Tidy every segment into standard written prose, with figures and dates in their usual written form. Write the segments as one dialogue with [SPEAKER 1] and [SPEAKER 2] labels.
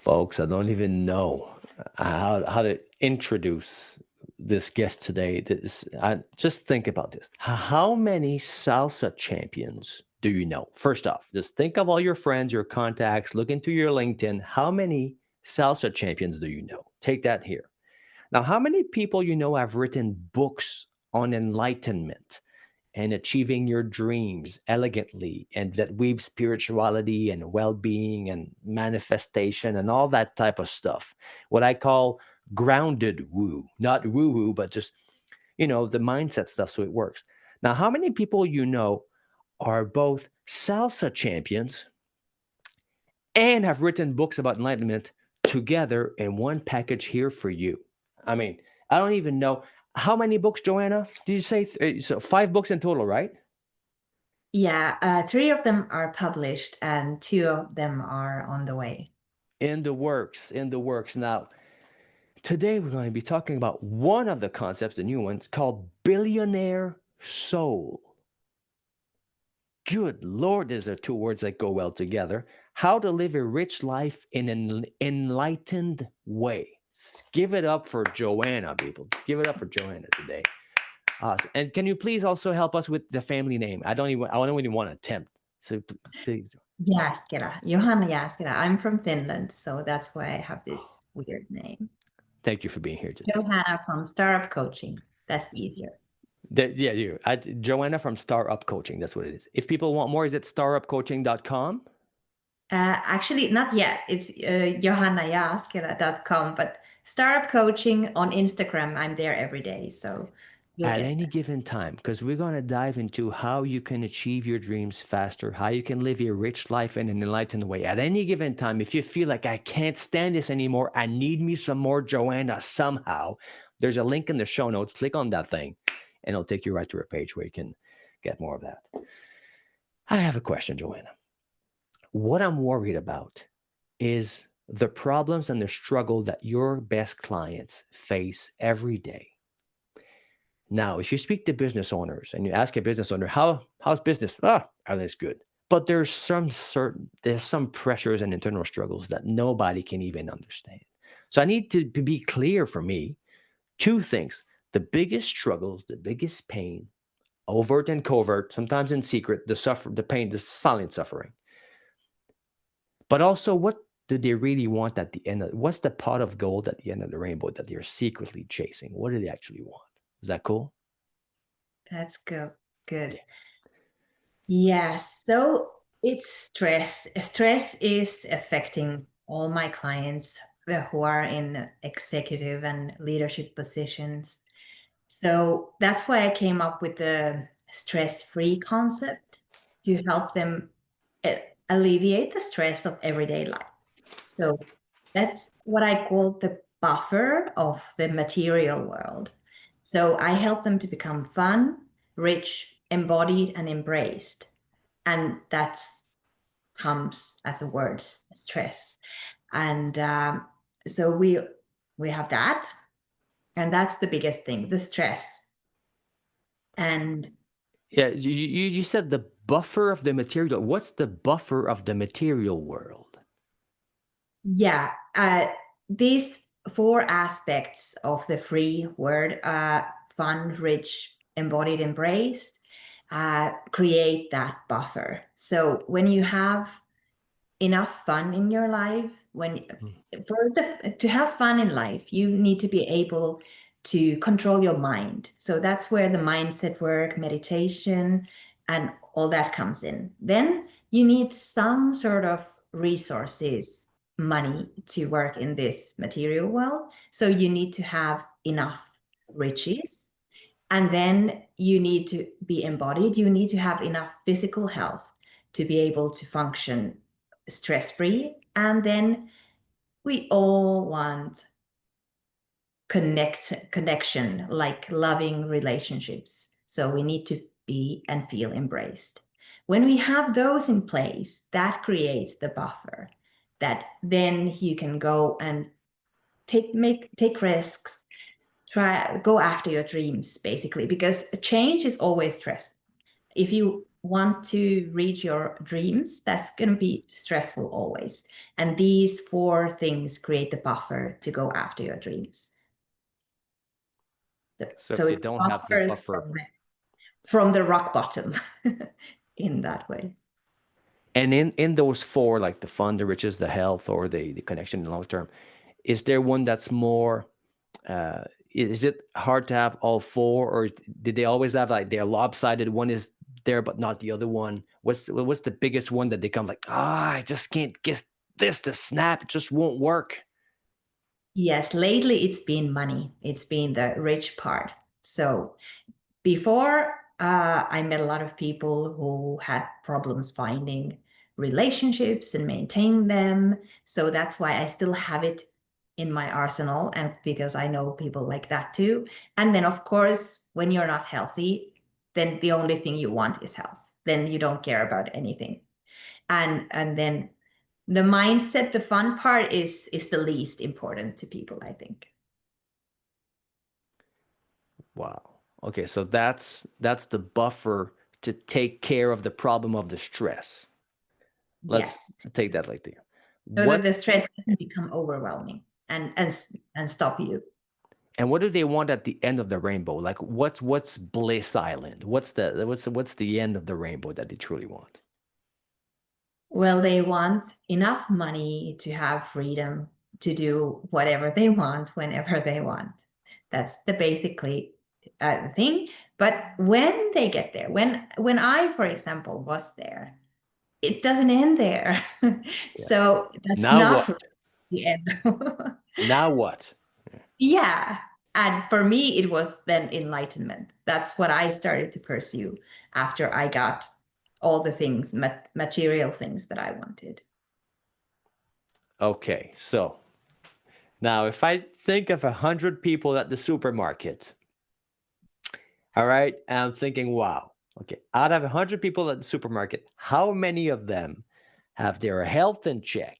[SPEAKER 1] Folks, I don't even know how to introduce this guest today. Just think about this. How many salsa champions do you know? First off, just think of all your friends, your contacts, look into your LinkedIn. How many salsa champions do you know? Take that here. Now, how many people you know have written books on enlightenment and achieving your dreams elegantly and that weave spirituality and well-being and manifestation and all that type of stuff, what I call grounded woo, not woo woo, but just the mindset stuff, so it works. Now, how many people you know are both salsa champions and have written books about enlightenment together in one package here for you? I mean, I don't even know how many books, Johanna. Did you say so? 5 books in total, right?
[SPEAKER 2] Yeah, 3 of them are published and 2 of them are on the way.
[SPEAKER 1] In the works, in the works. Now, today we're going to be talking about one of the concepts, the new ones, called Billionaire Soul. Good Lord, these are 2 words that go well together. How to live a rich life in an enlightened way. Give it up for Johanna, people. Give it up for Johanna today. And can you please also help us with the family name? I don't even want to attempt. So please.
[SPEAKER 2] Jääskelä, Johanna Jääskelä. I'm from Finland, so that's why I have this weird name.
[SPEAKER 1] Thank you for being here today.
[SPEAKER 2] Johanna from Startup Coaching. That's easier.
[SPEAKER 1] You. Johanna from Startup Coaching. That's what it is. If people want more, is it startupcoaching.com?
[SPEAKER 2] Actually, not yet. It's johannajääskelä.com, but Startup Coaching on Instagram, I'm there every day. So
[SPEAKER 1] at any given time, because we're going to dive into how you can achieve your dreams faster, how you can live a rich life in an enlightened way. At any given time, if you feel like I can't stand this anymore, I need me some more Johanna somehow, there's a link in the show notes. Click on that thing, and it'll take you right to a page where you can get more of that. I have a question, Johanna. What I'm worried about is the problems and the struggle that your best clients face every day. Now, if you speak to business owners and you ask a business owner, how's business? Everything's good. But there's some pressures and internal struggles that nobody can even understand. So I need to be clear for me, 2 things. The biggest struggles, the biggest pain, overt and covert, sometimes in secret, the pain, the silent suffering. But also, what do they really want at the end what's the pot of gold at the end of the rainbow that they're secretly chasing? What do they actually want? Is that cool?
[SPEAKER 2] That's good. Good. Yes. So it's stress. Stress is affecting all my clients who are in executive and leadership positions. So that's why I came up with the stress-free concept to help them alleviate the stress of everyday life. So that's what I call the buffer of the material world. So I help them to become fun, rich, embodied, and embraced. And that comes as a word, stress. And so we have that. And that's the biggest thing, the stress. And
[SPEAKER 1] yeah, you said the buffer of the material. What's the buffer of the material world?
[SPEAKER 2] Yeah, these 4 aspects of the free word, fun, rich, embodied, embraced, create that buffer. So when you have enough fun in your life, to have fun in life, you need to be able to control your mind. So that's where the mindset work, meditation, and all that comes in. Then you need some sort of resources, money to work in this material world. So you need to have enough riches. And then you need to be embodied. You need to have enough physical health to be able to function stress-free. And then we all want connection, like loving relationships. So we need to be and feel embraced. When we have those in place, that creates the buffer that then you can go and take risks, go after your dreams, basically, because change is always stressful. If you want to reach your dreams, that's going to be stressful always. And these 4 things create the buffer to go after your dreams.
[SPEAKER 1] So
[SPEAKER 2] So
[SPEAKER 1] if they
[SPEAKER 2] it
[SPEAKER 1] don't have the
[SPEAKER 2] buffers
[SPEAKER 1] buffer,
[SPEAKER 2] from the rock bottom in that way.
[SPEAKER 1] and in those 4, like the fun, the riches, the health, or the connection in the long term, is there one that's more? Is it hard to have all 4, or did they always have like they're lopsided? One is there but not the other one. What's the biggest one that they come like, I just can't get this to snap. It just won't work.
[SPEAKER 2] Yes, lately it's been money. It's been the rich part. So before, I met a lot of people who had problems finding relationships and maintaining them. So that's why I still have it in my arsenal, and because I know people like that too. And then, of course, when you're not healthy, then the only thing you want is health. Then you don't care about anything. And then the mindset, the fun part is the least important to people, I think.
[SPEAKER 1] Wow. Okay, so that's the buffer to take care of the problem of the stress. Let's
[SPEAKER 2] Yes.
[SPEAKER 1] take that like there.
[SPEAKER 2] So that
[SPEAKER 1] What
[SPEAKER 2] the stress doesn't become overwhelming and stop you.
[SPEAKER 1] and what do they want at the end of the rainbow? Like what's Bliss Island? What's the end of the rainbow that they truly want?
[SPEAKER 2] Well, they want enough money to have freedom to do whatever they want whenever they want. That's the basically thing. But when they get there, when I, for example, was there, it doesn't end there.
[SPEAKER 1] Yeah.
[SPEAKER 2] So that's
[SPEAKER 1] Now
[SPEAKER 2] not
[SPEAKER 1] what?
[SPEAKER 2] the end.
[SPEAKER 1] Now what?
[SPEAKER 2] Yeah. And for me, it was then enlightenment. That's what I started to pursue after I got all the things, material things that I wanted.
[SPEAKER 1] Okay, so now if I think of 100 people at the supermarket, all right, I'm thinking, wow, okay, out of 100 people at the supermarket, how many of them have their health in check?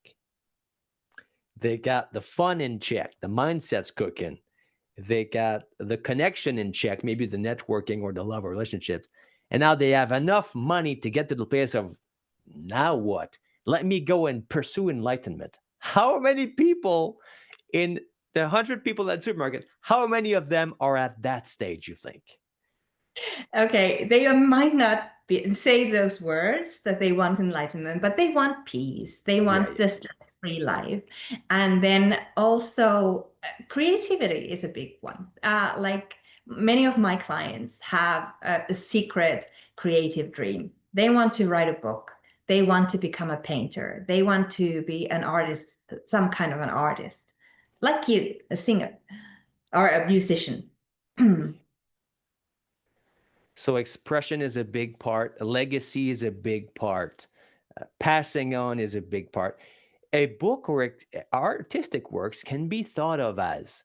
[SPEAKER 1] They got the fun in check, the mindset's cooking, they got the connection in check, maybe the networking or the love or relationships, and now they have enough money to get to the place of, now what? Let me go and pursue enlightenment. How many people in the 100 people at the supermarket, how many of them are at that stage, you think?
[SPEAKER 2] Okay, they might not say those words that they want enlightenment, but they want peace. They want the stress-free life. And then also creativity is a big one. Like many of my clients have a secret creative dream. They want to write a book. They want to become a painter. They want to be an artist, some kind of an artist, like you, a singer or a musician.
[SPEAKER 1] So expression is a big part, legacy is a big part, passing on is a big part. A book or artistic works can be thought of as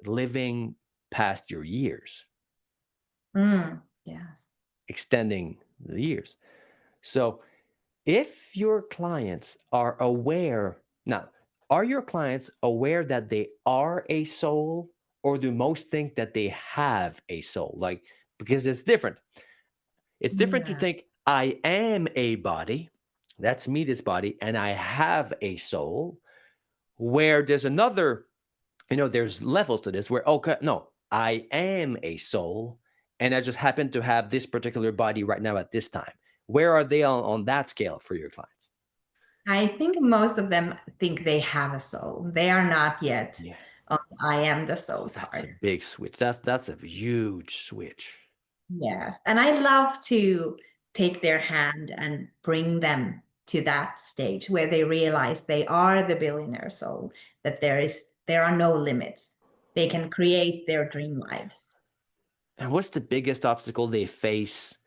[SPEAKER 1] living past your years,
[SPEAKER 2] Yes.
[SPEAKER 1] extending the years. So if your clients are aware, now, are your clients aware that they are a soul, or do most think that they have a soul? Like, because it's different. It's different to
[SPEAKER 2] Yeah.
[SPEAKER 1] think I am a body, that's me, this body, and I have a soul, where there's another, there's levels to this where, okay, no, I am a soul, and I just happen to have this particular body right now at this time. Where are they on that scale for your clients?
[SPEAKER 2] I think most of them think they have a soul. They are not yet
[SPEAKER 1] Yeah,
[SPEAKER 2] on I am the soul
[SPEAKER 1] that's a
[SPEAKER 2] part.
[SPEAKER 1] big switch. That's a huge switch.
[SPEAKER 2] Yes. And I love to take their hand and bring them to that stage where they realize they are the billionaire soul, that there are no limits. They can create their dream lives.
[SPEAKER 1] And what's the biggest obstacle they face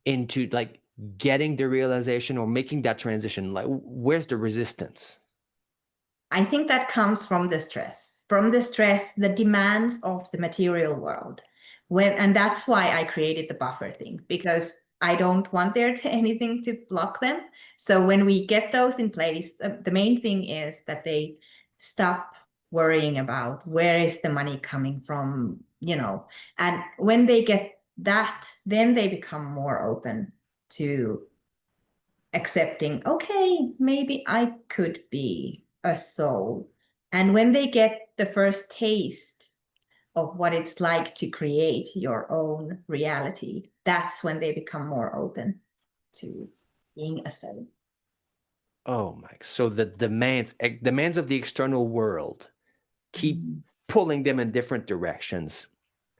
[SPEAKER 1] into like getting the realization or making that transition? Like, where's the resistance?
[SPEAKER 2] I think that comes from the stress, the demands of the material world. And that's why I created the buffer thing, because I don't want there to anything to block them. So when we get those in place, the main thing is that they stop worrying about where is the money coming from, and when they get that, then they become more open to accepting, okay, maybe I could be a soul. And when they get the first taste of what it's like to create your own reality, that's when they become more open to being a soul.
[SPEAKER 1] Oh my! So the demands of the external world keep pulling them in different directions.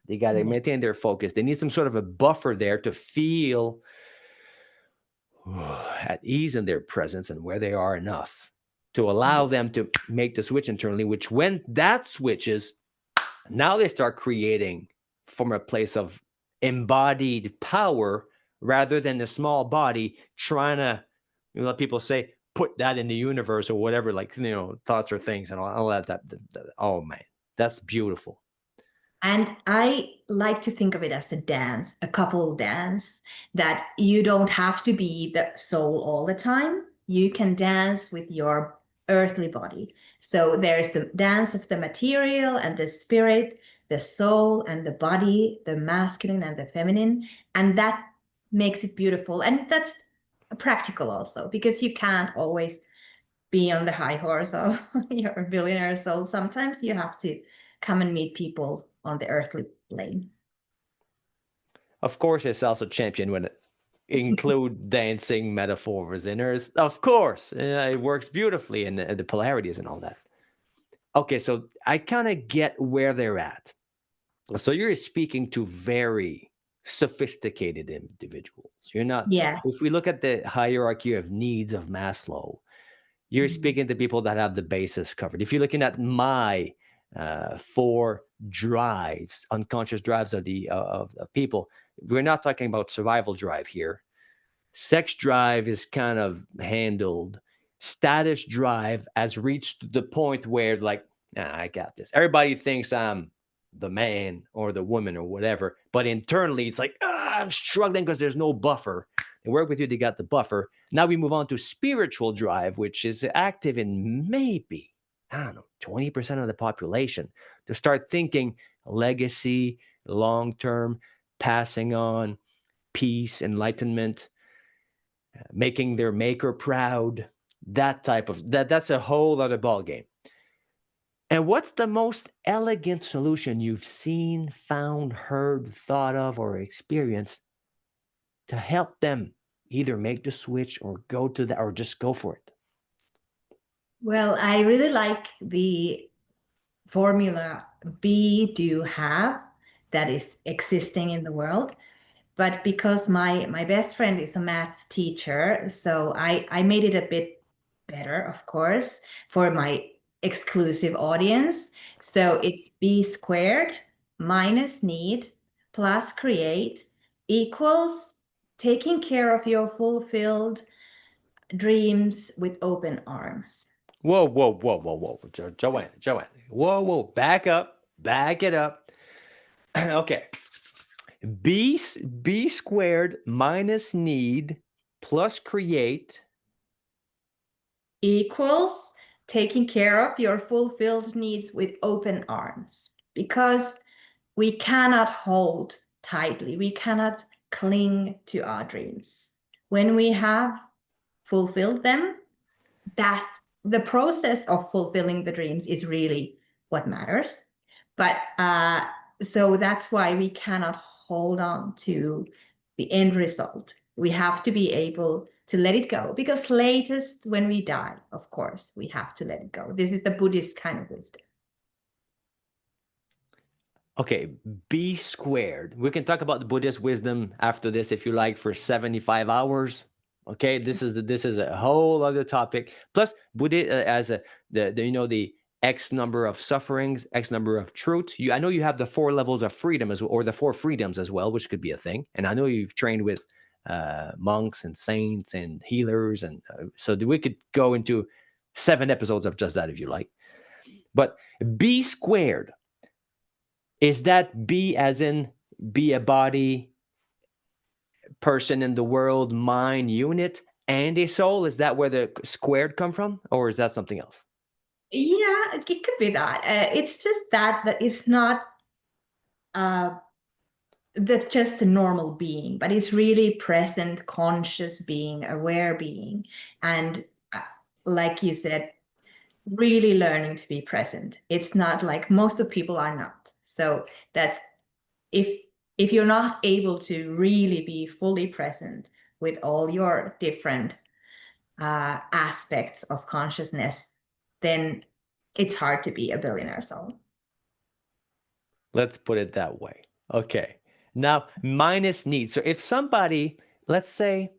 [SPEAKER 1] They got to maintain their focus. They need some sort of a buffer there to feel at ease in their presence and where they are enough to allow them to make the switch internally, which when that switches, now they start creating from a place of embodied power rather than the small body trying to, let people say, put that in the universe or whatever, like, thoughts or things and all that. Oh man, that's beautiful.
[SPEAKER 2] And I like to think of it as a dance, a couple dance, that you don't have to be the soul all the time. You can dance with your earthly body. So there's the dance of the material and the spirit, the soul and the body, the masculine and the feminine. And that makes it beautiful. And that's practical also, because you can't always be on the high horse of your billionaire soul. Sometimes you have to come and meet people on the earthly plane.
[SPEAKER 1] Of course, it's also champion when it include dancing metaphors in there. Of course, it works beautifully in the polarities and all that. Okay, so I kind of get where they're at. So you're speaking to very sophisticated individuals. You're not.
[SPEAKER 2] Yeah.
[SPEAKER 1] If we look at the hierarchy of needs of Maslow, you're speaking to people that have the basis covered. If you're looking at my 4 drives, unconscious drives of people, we're not talking about survival drive here. Sex drive is kind of handled. Status drive has reached the point where, like, I got this. Everybody thinks I'm the man or the woman or whatever, but internally it's like, I'm struggling because there's no buffer. They work with you, they got the buffer. Now we move on to spiritual drive, which is active in maybe, I don't know, 20% of the population, to start thinking legacy, long term, passing on, peace, enlightenment, making their maker proud, that type of that's a whole other ball game. And what's the most elegant solution you've seen, found, heard, thought of, or experienced to help them either make the switch or go to that or just go for it?
[SPEAKER 2] Well, I really like the formula be, do, have that is existing in the world. But because my best friend is a math teacher, so I made it a bit better, of course, for my exclusive audience. So it's B squared minus need plus create equals taking care of your fulfilled dreams with open arms.
[SPEAKER 1] Whoa, whoa, whoa, whoa, whoa, Joanna, whoa, back up, back it up. Okay, b squared minus need plus create
[SPEAKER 2] Equals taking care of your fulfilled needs with open arms, because we cannot hold tightly, we cannot cling to our dreams. When we have fulfilled them, that the process of fulfilling the dreams is really what matters. But so that's why we cannot hold on to the end result. We have to be able to let it go, because latest when we die, of course, we have to let it go. This is the Buddhist kind of wisdom.
[SPEAKER 1] Okay, B squared. We can talk about the Buddhist wisdom after this if you like for 75 hours. Okay, this is a whole other topic. Plus, Buddha as the X number of sufferings, X number of truths. I know you have the 4 levels of freedom or the 4 freedoms as well, which could be a thing. And I know you've trained with monks and saints and healers, and so we could go into 7 episodes of just that if you like. But B squared. Is that be as in be a body, person in the world, mind, unit, and a soul? Is that where the squared come from? Or is that something else?
[SPEAKER 2] Yeah, it could be that. It's just that it's not just a normal being, but it's really present, conscious being, aware being. And like you said, really learning to be present. It's not like most of people are not. So that's if you're not able to really be fully present with all your different aspects of consciousness, then it's hard to be a billionaire soul.
[SPEAKER 1] Let's put it that way. Okay. Now, minus need. So if somebody, let's say,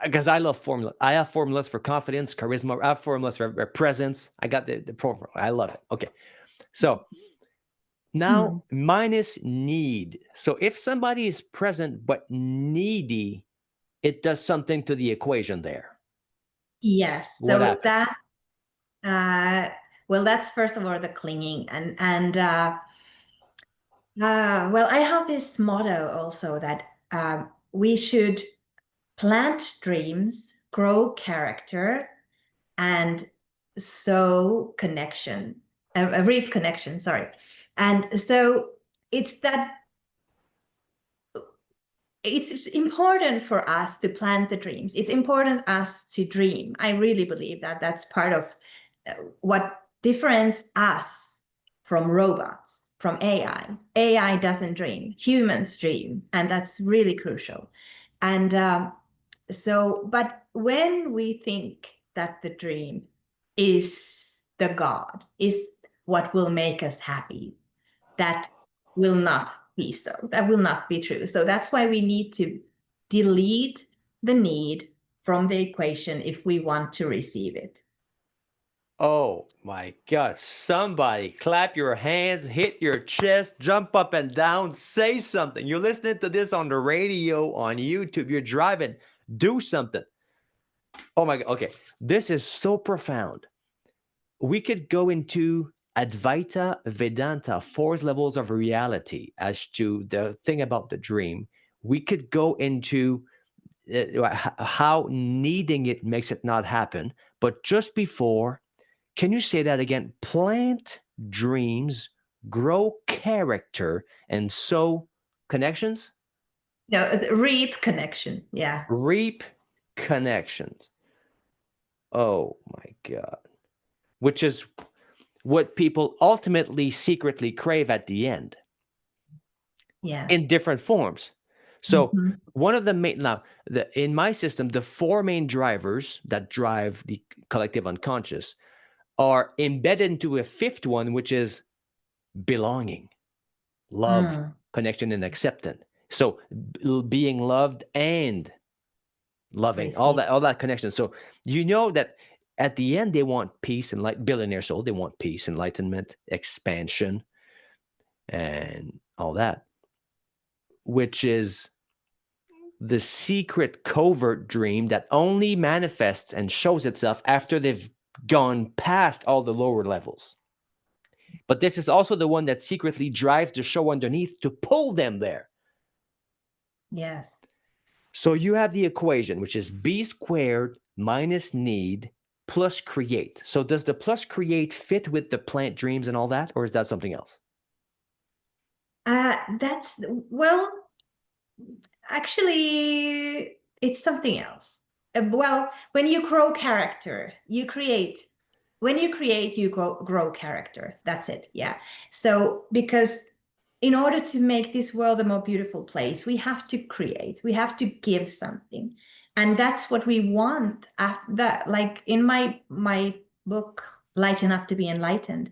[SPEAKER 1] because I love formula. I have formulas for confidence, charisma. I have formulas for presence. I got the profile. I love it. Okay. So now minus need. So if somebody is present but needy, it does something to the equation there.
[SPEAKER 2] Yes.
[SPEAKER 1] What
[SPEAKER 2] So
[SPEAKER 1] happens?
[SPEAKER 2] that well, that's first of all the clinging and well, I have this motto also that we should plant dreams, grow character, and sow connection, reap connection, sorry. And so it's that it's important for us to plant the dreams. It's important us to dream. I really believe that that's part of what differentiates us from robots, from AI. AI doesn't dream, humans dream, and that's really crucial. And but when we think that the dream is the God, is what will make us happy, that will not be so. That will not be true. So that's why we need to delete the need from the equation if we want to receive it.
[SPEAKER 1] Oh my God. Somebody clap your hands, hit your chest, jump up and down, say something. You're listening to this on the radio, on YouTube, you're driving, do something. Oh my God. Okay. This is so profound. We could go into Advaita Vedanta, 4 levels of reality, as to the thing about the dream. We could go into how needing it makes it not happen. But just before, can you say that again? Plant dreams, grow character, and sow connections?
[SPEAKER 2] No, it's reap connection. Yeah.
[SPEAKER 1] Reap connections. Oh my God. Which is what people ultimately secretly crave at the end.
[SPEAKER 2] Yes.
[SPEAKER 1] In different forms. So one of the main, now in my system, the 4 main drivers that drive the collective unconscious are embedded into a 5th one, which is belonging, love, connection, and acceptance. So being loved and loving, all that connection. So you know that at the end they want peace and like billionaire soul, they want peace, enlightenment, expansion, and all that, which is the secret covert dream that only manifests and shows itself after they've gone past all the lower levels. But this is also the one that secretly drives the show underneath to pull them there.
[SPEAKER 2] Yes.
[SPEAKER 1] So you have the equation, which is B squared minus need plus create. So does the plus create fit with the plant dreams and all that, or is that something else?
[SPEAKER 2] That's, well, actually, it's something else. Well, when you grow character, you create. When you create, you grow character. That's it. Yeah. So because in order to make this world a more beautiful place, we have to create. We have to give something, and that's what we want. That, like in my book, Lighten Up to Be Enlightened,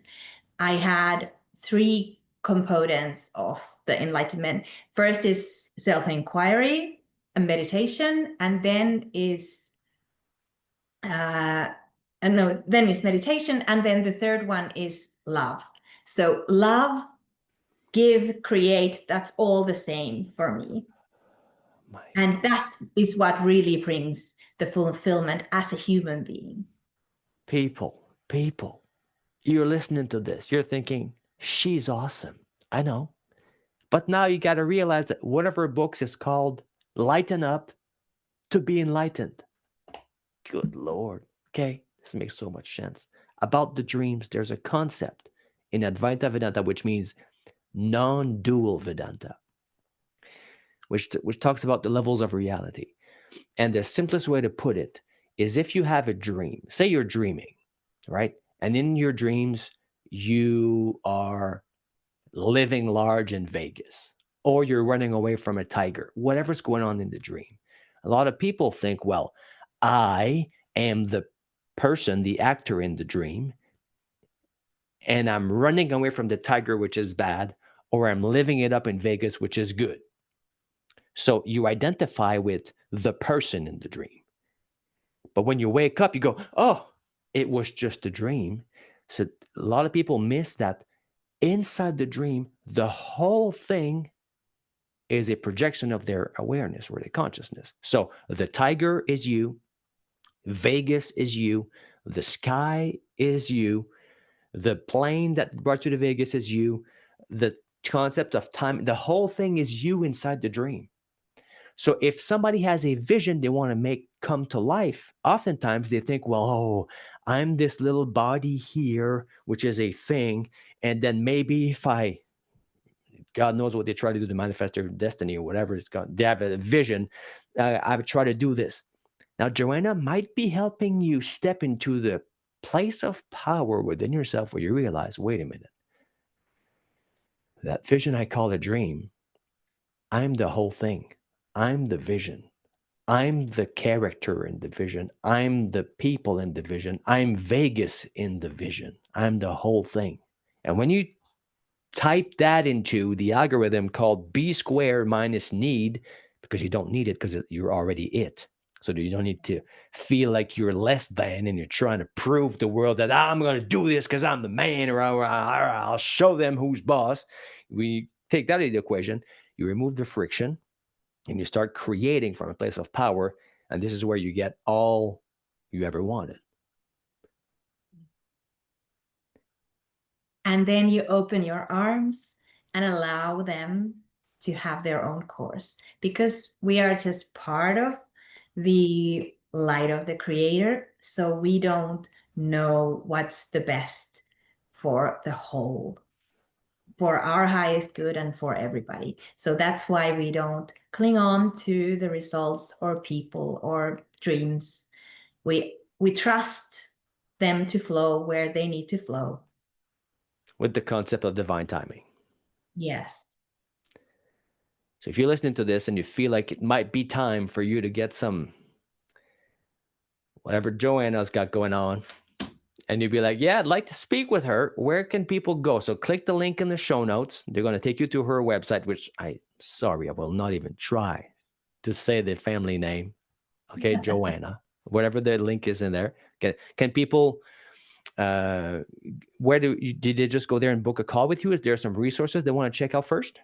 [SPEAKER 2] I had 3 components of the enlightenment. First is self-inquiry and meditation, and then is then is meditation, and then the third one is love. So love, give, create, that's all the same for me. And that is what really brings the fulfillment as a human being.
[SPEAKER 1] People, you're listening to this. You're thinking, she's awesome. I know. But now you got to realize that one of her books is called Lighten Up to Be Enlightened. Good Lord. Okay. This makes so much sense. About the dreams, there's a concept in Advaita Vedanta, which means non-dual Vedanta. which talks about the levels of reality. And the simplest way to put it is, if you have a dream, say you're dreaming, right? And in your dreams, you are living large in Vegas, or you're running away from a tiger, whatever's going on in the dream. A lot of people think, well, I am the person, the actor in the dream, and I'm running away from the tiger, which is bad, or I'm living it up in Vegas, which is good. So you identify with the person in the dream. But when you wake up, you go, oh, it was just a dream. So a lot of people miss that inside the dream, the whole thing is a projection of their awareness or their consciousness. So the tiger is you, Vegas is you, the sky is you, the plane that brought you to Vegas is you, the concept of time, the whole thing is you inside the dream. So if somebody has a vision they want to make come to life, oftentimes they think, well, oh, I'm this little body here, which is a thing. And then maybe if God knows what they try to do to manifest their destiny or whatever it's called, they have a vision. I would try to do this. Now, Johanna might be helping you step into the place of power within yourself where you realize, wait a minute, that vision I call a dream, I'm the whole thing. I'm the vision. I'm the character in the vision. I'm the people in the vision. I'm Vegas in the vision. I'm the whole thing. And when you type that into the algorithm called B squared minus need, because you don't need it because you're already it. So you don't need to feel like you're less than and you're trying to prove to the world that I'm going to do this because I'm the man, or I'll show them who's boss. We take that out of the equation. You remove the friction and you start creating from a place of power. And this is where you get all you ever wanted.
[SPEAKER 2] And then you open your arms and allow them to have their own course, because we are just part of the light of the creator. So we don't know what's the best for the whole, for our highest good and for everybody. So that's why we don't cling on to the results or people or dreams. We trust them to flow where they need to flow.
[SPEAKER 1] With the concept of divine timing.
[SPEAKER 2] Yes.
[SPEAKER 1] So if you're listening to this and you feel like it might be time for you to get some, whatever Johanna's got going on, and you'd be like, yeah, I'd like to speak with her, where can people go? So click the link in the show notes. They're going to take you to her website, which I will not even try to say the family name. Okay, Johanna, whatever the link is in there. Can people, did they just go there and book a call with you? Is there some resources they want to check out first?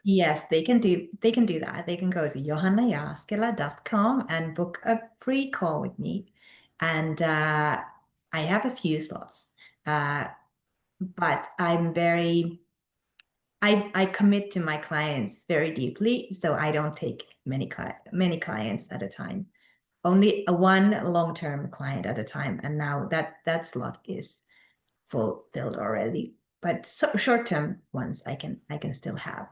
[SPEAKER 2] Yes, they can do that. They can go to johannajääskelä.com and book a free call with me. And I have a few slots, but I commit to my clients very deeply, so I don't take many clients at a time. Only one long-term client at a time, and now that slot is fulfilled already. But short-term ones I can still have.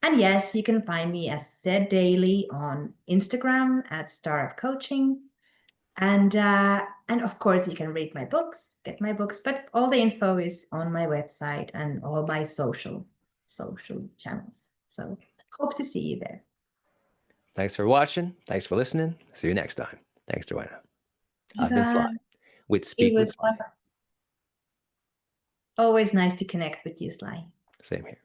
[SPEAKER 2] And yes, you can find me, as said, daily on Instagram at Startup Coaching. And of course, you can read my books, get my books, but all the info is on my website and all my social channels. So hope to see you there.
[SPEAKER 1] Thanks for watching. Thanks for listening. See you next time. Thanks, Johanna. I've been Sly with Speak with Sly.
[SPEAKER 2] Always nice to connect with you, Sly.
[SPEAKER 1] Same here.